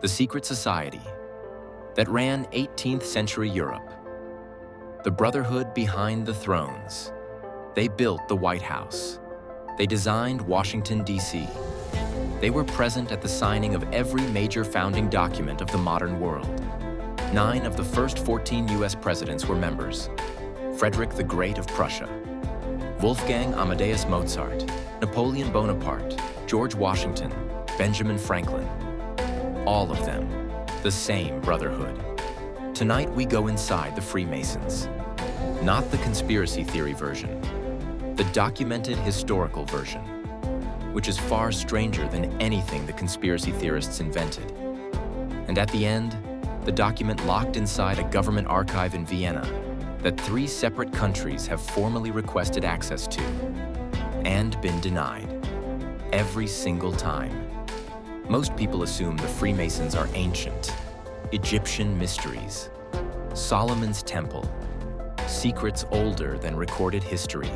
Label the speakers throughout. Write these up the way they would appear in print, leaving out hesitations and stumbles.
Speaker 1: the secret society that ran 18th century Europe, the brotherhood behind the thrones. They built the White House. They designed Washington, D.C. They were present at the signing of every major founding document of the modern world. 9 of the first 14 U.S. presidents were members. Frederick the Great of Prussia, Wolfgang Amadeus Mozart, Napoleon Bonaparte, George Washington, Benjamin Franklin. All of them, the same brotherhood. Tonight we go inside the Freemasons. Not the conspiracy theory version, the documented historical version, which is far stranger than anything the conspiracy theorists invented. And at the end, the document locked inside a government archive in Vienna that 3 separate countries have formally requested access to and been denied every single time. Most people assume the Freemasons are ancient, Egyptian mysteries, Solomon's Temple, secrets older than recorded history.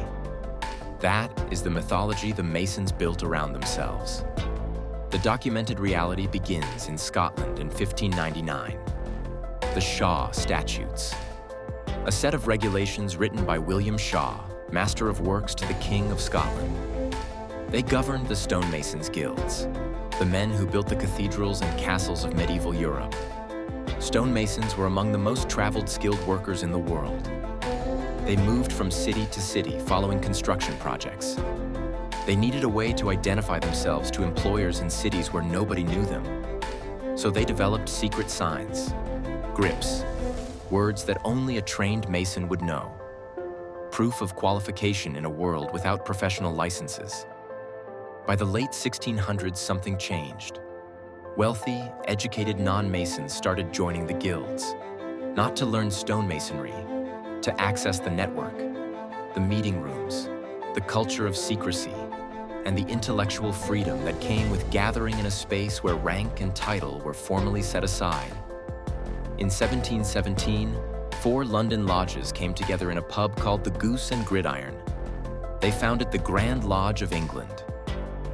Speaker 1: That is the mythology the Masons built around themselves. The documented reality begins in Scotland in 1599. The Shaw Statutes, a set of regulations written by William Shaw, Master of Works to the King of Scotland. They governed the stonemasons' guilds, the men who built the cathedrals and castles of medieval Europe. Stonemasons were among the most traveled skilled workers in the world. They moved from city to city following construction projects. They needed a way to identify themselves to employers in cities where nobody knew them. So they developed secret signs, grips, words that only a trained Mason would know. Proof of qualification in a world without professional licenses. By the late 1600s, something changed. Wealthy, educated non-Masons started joining the guilds, not to learn stonemasonry, to access the network, the meeting rooms, the culture of secrecy, and the intellectual freedom that came with gathering in a space where rank and title were formally set aside. In 1717, 4 London lodges came together in a pub called the Goose and Gridiron. They founded the Grand Lodge of England.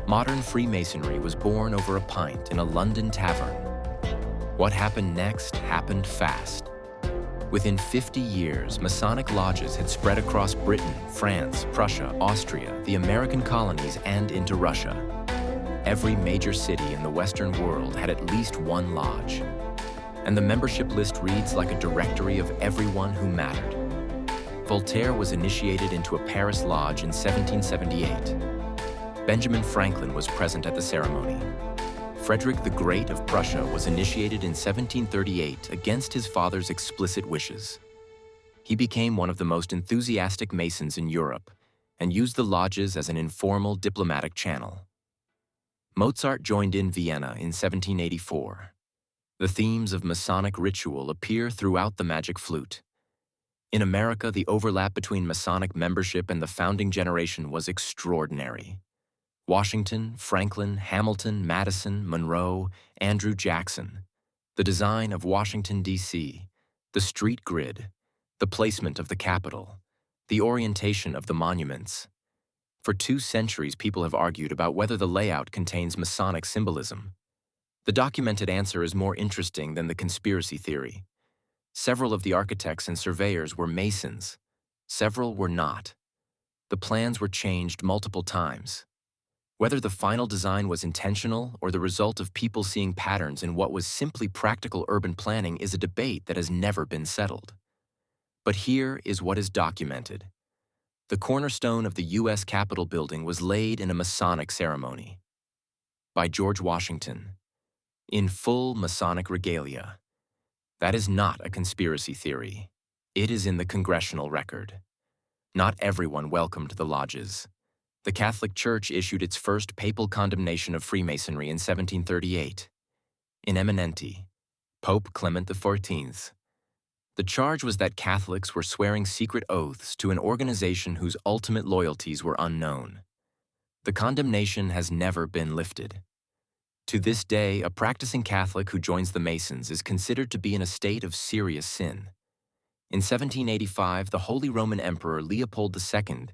Speaker 1: Modern Freemasonry was born over a pint in a London tavern. What happened next happened fast. Within 50 years, Masonic lodges had spread across Britain, France, Prussia, Austria, the American colonies, and into Russia. Every major city in the Western world had at least one lodge. And the membership list reads like a directory of everyone who mattered. Voltaire was initiated into a Paris lodge in 1778. Benjamin Franklin was present at the ceremony. Frederick the Great of Prussia was initiated in 1738 against his father's explicit wishes. He became one of the most enthusiastic Masons in Europe and used the lodges as an informal diplomatic channel. Mozart joined in Vienna in 1784. The themes of Masonic ritual appear throughout the Magic Flute. In America, the overlap between Masonic membership and the founding generation was extraordinary. Washington, Franklin, Hamilton, Madison, Monroe, Andrew Jackson, the design of Washington, D.C., the street grid, the placement of the Capitol, the orientation of the monuments. For 2 centuries, people have argued about whether the layout contains Masonic symbolism. The documented answer is more interesting than the conspiracy theory. Several of the architects and surveyors were Masons. Several were not. The plans were changed multiple times. Whether the final design was intentional or the result of people seeing patterns in what was simply practical urban planning is a debate that has never been settled. But here is what is documented. The cornerstone of the U.S. Capitol building was laid in a Masonic ceremony by George Washington, in full Masonic regalia. That is not a conspiracy theory. It is in the congressional record. Not everyone welcomed the lodges. The Catholic Church issued its first papal condemnation of Freemasonry in 1738. In Eminenti, Pope Clement XIV. The charge was that Catholics were swearing secret oaths to an organization whose ultimate loyalties were unknown. The condemnation has never been lifted. To this day, a practicing Catholic who joins the Masons is considered to be in a state of serious sin. In 1785, the Holy Roman Emperor Leopold II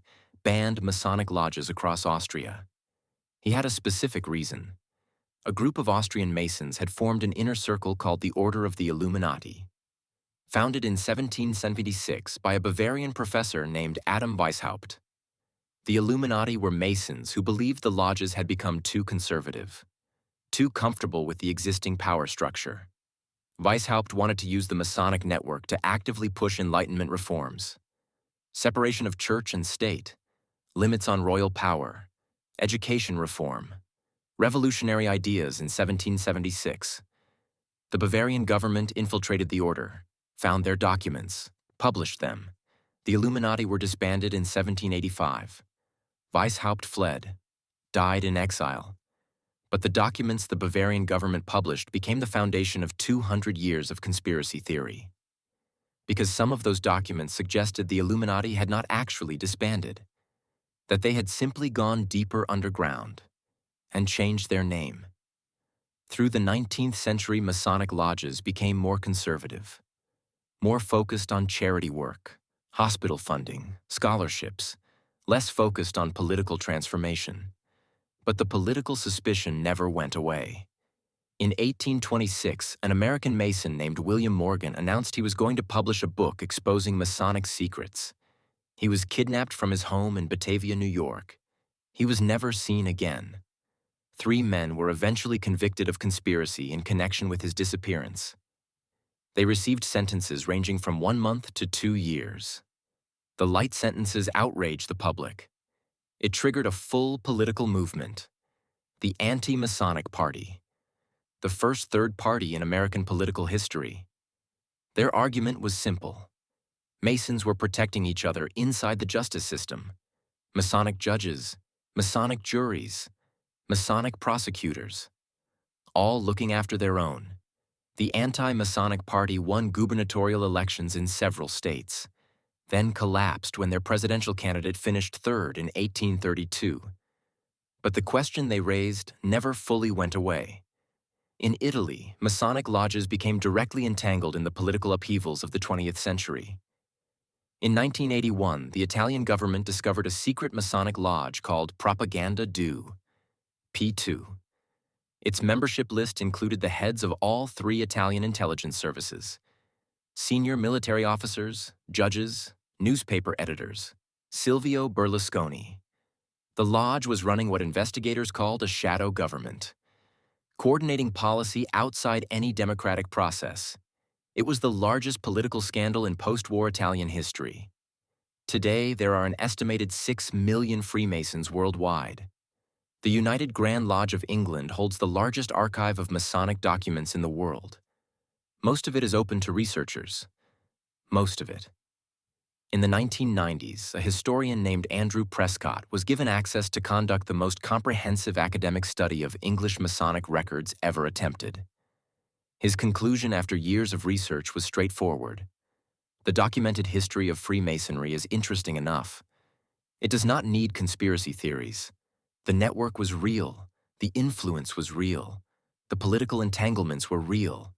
Speaker 1: banned Masonic lodges across Austria. He had a specific reason. A group of Austrian Masons had formed an inner circle called the Order of the Illuminati. Founded in 1776 by a Bavarian professor named Adam Weishaupt. The Illuminati were Masons who believed the lodges had become too conservative, too comfortable with the existing power structure. Weishaupt wanted to use the Masonic network to actively push Enlightenment reforms, separation of church and state, limits on royal power, education reform, revolutionary ideas in 1776. The Bavarian government infiltrated the order, found their documents, published them. The Illuminati were disbanded in 1785. Weishaupt fled, died in exile. But the documents the Bavarian government published became the foundation of 200 years of conspiracy theory. Because some of those documents suggested the Illuminati had not actually disbanded, that they had simply gone deeper underground and changed their name. Through the 19th century, Masonic lodges became more conservative, more focused on charity work, hospital funding, scholarships, less focused on political transformation. But the political suspicion never went away. In 1826, an American Mason named William Morgan announced he was going to publish a book exposing Masonic secrets. He was kidnapped from his home in Batavia, New York. He was never seen again. 3 men were eventually convicted of conspiracy in connection with his disappearance. They received sentences ranging from 1 month to 2 years. The light sentences outraged the public. It triggered a full political movement, the Anti-Masonic Party, the first third party in American political history. Their argument was simple. Masons were protecting each other inside the justice system. Masonic judges, Masonic juries, Masonic prosecutors, all looking after their own. The Anti-Masonic Party won gubernatorial elections in several states, then collapsed when their presidential candidate finished third in 1832. But the question they raised never fully went away. In Italy, Masonic lodges became directly entangled in the political upheavals of the 20th century. In 1981, the Italian government discovered a secret Masonic lodge called Propaganda Due, P2. Its membership list included the heads of all 3 Italian intelligence services, senior military officers, judges, newspaper editors, Silvio Berlusconi. The lodge was running what investigators called a shadow government, coordinating policy outside any democratic process. It was the largest political scandal in post-war Italian history. Today, there are an estimated 6 million Freemasons worldwide. The United Grand Lodge of England holds the largest archive of Masonic documents in the world. Most of it is open to researchers. Most of it. In the 1990s, a historian named Andrew Prescott was given access to conduct the most comprehensive academic study of English Masonic records ever attempted. His conclusion after years of research was straightforward. The documented history of Freemasonry is interesting enough. It does not need conspiracy theories. The network was real, the influence was real, the political entanglements were real.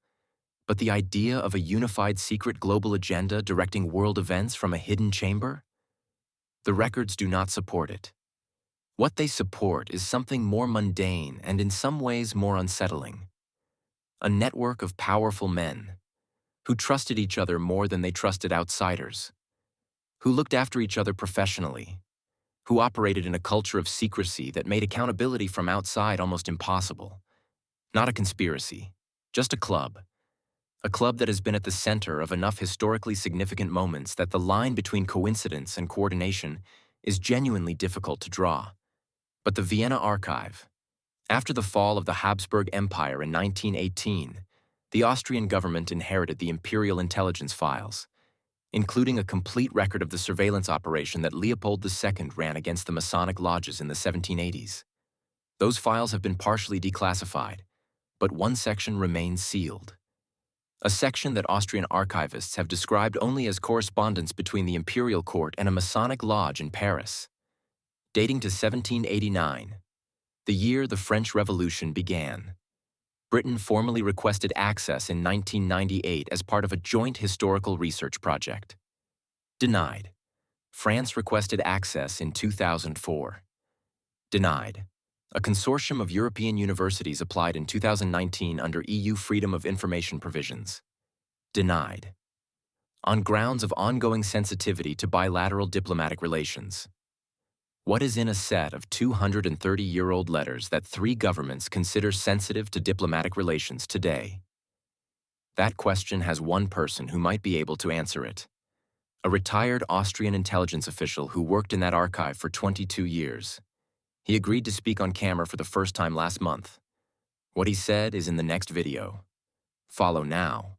Speaker 1: But the idea of a unified secret global agenda directing world events from a hidden chamber? The records do not support it. What they support is something more mundane and in some ways more unsettling. A network of powerful men who trusted each other more than they trusted outsiders, who looked after each other professionally, who operated in a culture of secrecy that made accountability from outside almost impossible. Not a conspiracy, just a club that has been at the center of enough historically significant moments that the line between coincidence and coordination is genuinely difficult to draw. But the Vienna Archive, after the fall of the Habsburg Empire in 1918, the Austrian government inherited the imperial intelligence files, including a complete record of the surveillance operation that Leopold II ran against the Masonic lodges in the 1780s. Those files have been partially declassified, but one section remains sealed. A section that Austrian archivists have described only as correspondence between the imperial court and a Masonic lodge in Paris. Dating to 1789, the year the French Revolution began. Britain formally requested access in 1998 as part of a joint historical research project. Denied. France requested access in 2004. Denied. A consortium of European universities applied in 2019 under EU Freedom of Information provisions. Denied. On grounds of ongoing sensitivity to bilateral diplomatic relations. What is in a set of 230-year-old letters that 3 governments consider sensitive to diplomatic relations today? That question has one person who might be able to answer it. A retired Austrian intelligence official who worked in that archive for 22 years. He agreed to speak on camera for the first time last month. What he said is in the next video. Follow now.